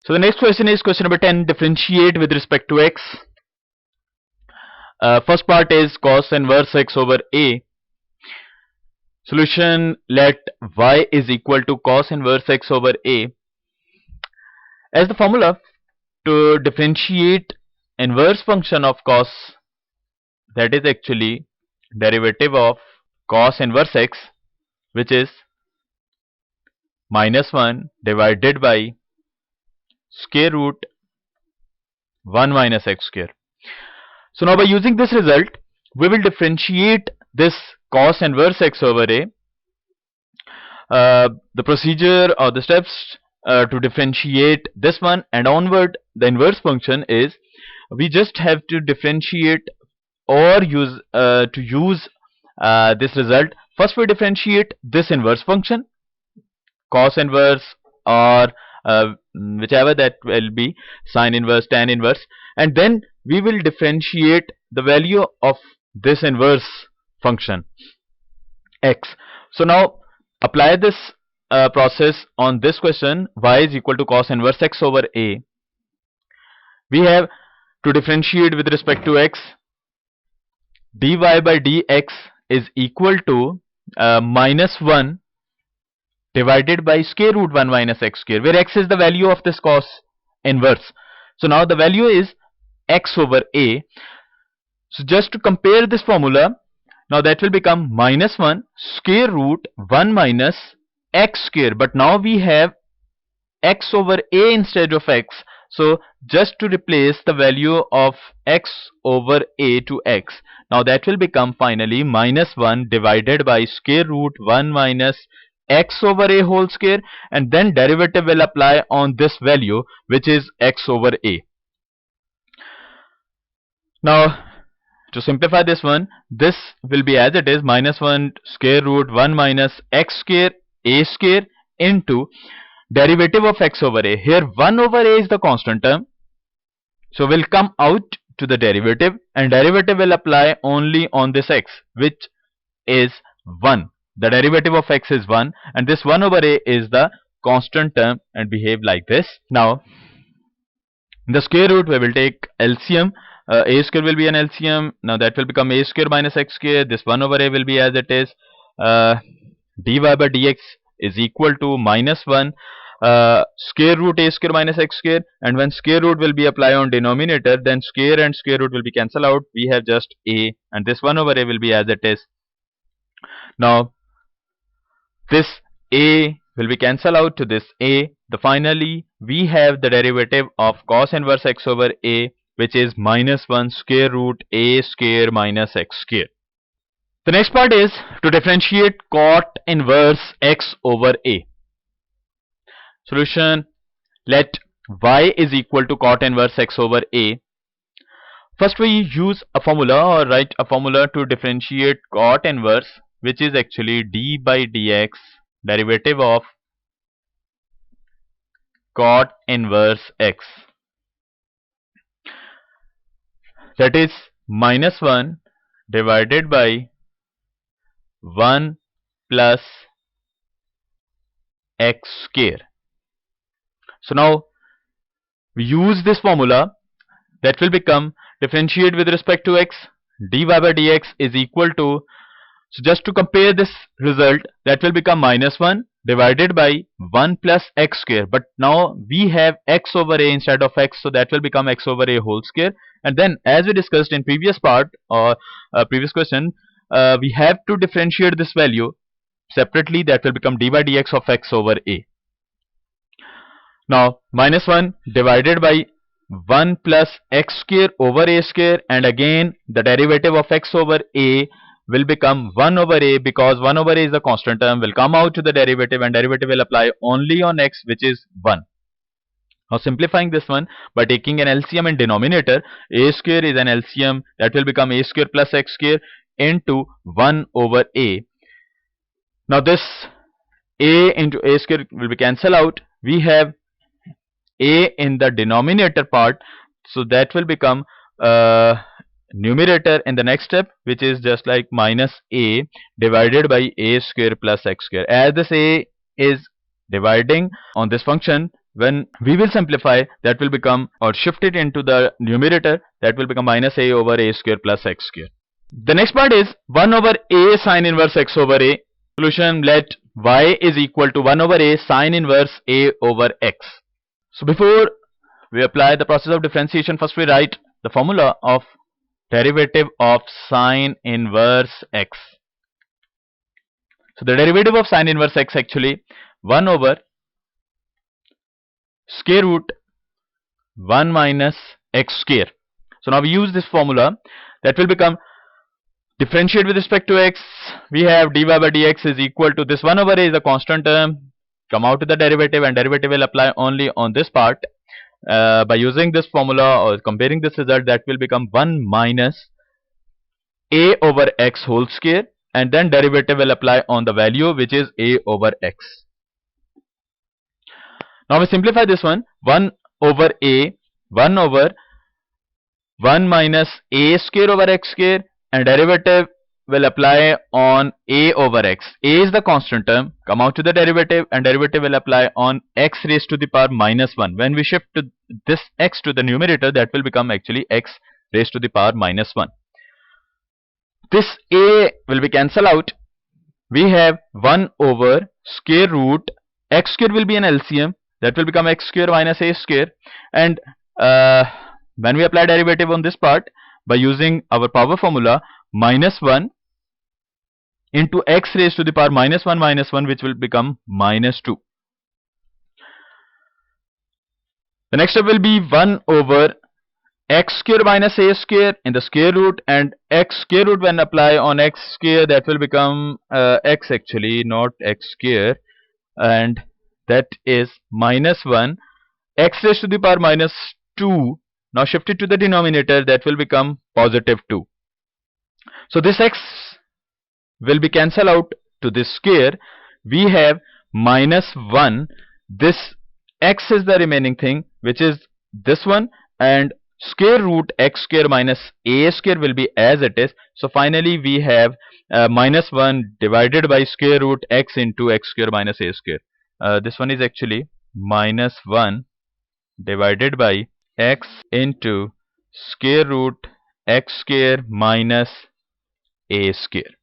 So the next question is question number 10. Differentiate with respect to x. First part is cos inverse x over a. Solution: let y is equal to cos inverse x over a. As the formula to differentiate inverse function of cos, that is actually derivative of cos inverse x, which is -1 divided by square root 1 minus x square. So now by using this result, we will differentiate this cos inverse x over a. The procedure or the steps to differentiate this one and onward the inverse function is, we just have to differentiate or use this result. First we differentiate this inverse function, cos inverse or whichever that will be, sine inverse, tan inverse, and then we will differentiate the value of this inverse function x. So now apply this process on this question, y is equal to cos inverse x over a. We have to differentiate with respect to x. Dy by dx is equal to -1 divided by square root 1 minus x square, where x is the value of this cos inverse. So now the value is x over a. So just to compare this formula, now that will become -1 square root 1 minus x square, but now we have x over a instead of x. So just to replace the value of x over a to x, now that will become finally -1 divided by square root 1 minus x over a whole square, and then derivative will apply on this value, which is x over a. Now to simplify this one, this will be as it is, -1 square root 1 minus x square a square into derivative of x over a. Here 1 over a is the constant term, so will come out to the derivative, and derivative will apply only on this x, which is 1. The derivative of x is 1, and this 1 over a is the constant term and behave like this. Now in the square root we will take LCM. A square will be an LCM. Now that will become a square minus x square. This 1 over a will be as it is. Dy by dx is equal to -1 square root a square minus x square, and when square root will be applied on denominator, then square and square root will be cancelled out. We have just a, and this 1 over a will be as it is. Now this a will be cancelled out to this a. Finally we have the derivative of cos inverse x over a, which is -1 square root a square minus x square. The next part is to differentiate cot inverse x over a. Solution: let y is equal to cot inverse x over a. First we use a formula or write a formula to differentiate cot inverse, which is actually d by dx, derivative of cot inverse x. That is -1 divided by 1 plus x square. So now we use this formula, that will become differentiate with respect to x, dy by dx is equal to, so just to compare this result, that will become -1 divided by 1 plus x square, but now we have x over a instead of x, so that will become x over a whole square. And then as we discussed in previous part or previous question, we have to differentiate this value separately, that will become d by dx of x over a. Now -1 divided by 1 plus x square over a square, and again the derivative of x over a will become 1 over a, because 1 over a is the constant term, will come out to the derivative, and derivative will apply only on x, which is 1. Now simplifying this one by taking an LCM in denominator, a square is an LCM, that will become a square plus x square into 1 over a. Now this a into a square will be cancelled out. We have a in the denominator part, so that will become numerator in the next step, which is just like minus a divided by a square plus x square. As this a is dividing on this function, when we will simplify, that will become, or shift it into the numerator, that will become minus a over a square plus x square. The next part is 1 over a sine inverse x over a. Solution, let y is equal to 1 over a sine inverse a over x. So before we apply the process of differentiation, first we write the formula of derivative of sine inverse x. So the derivative of sine inverse x actually 1 over square root 1 minus x square. So now we use this formula, that will become differentiate with respect to x. We have dy by dx is equal to this 1 over a is a constant term, come out to the derivative, and derivative will apply only on this part. By using this formula or comparing this result, that will become 1 minus a over x whole square, and then derivative will apply on the value which is a over x. Now we simplify this one, 1 over a 1 over 1 minus a square over x square, and derivative will apply on a over x. A is the constant term, come out to the derivative, and derivative will apply on x raised to the power minus 1. When we shift to this x to the numerator, that will become actually x raised to the power minus 1. This a will be cancelled out. We have 1 over square root x square will be an LCM, that will become x square minus a square, and when we apply derivative on this part by using our power formula, minus 1 into x raised to the power minus 1, which will become minus 2. The next step will be 1 over x square minus a square in the square root, and x square root when apply on x square, that will become x actually, not x square, and that is minus 1 x raised to the power minus 2. Now shift it to the denominator, that will become positive 2. So this x will be cancelled out to this square. We have minus 1, this x is the remaining thing, which is this one, and square root x square minus a square will be as it is. So finally we have minus 1 divided by square root x into x square minus a square. This one is actually minus 1 divided by x into square root x square minus a square.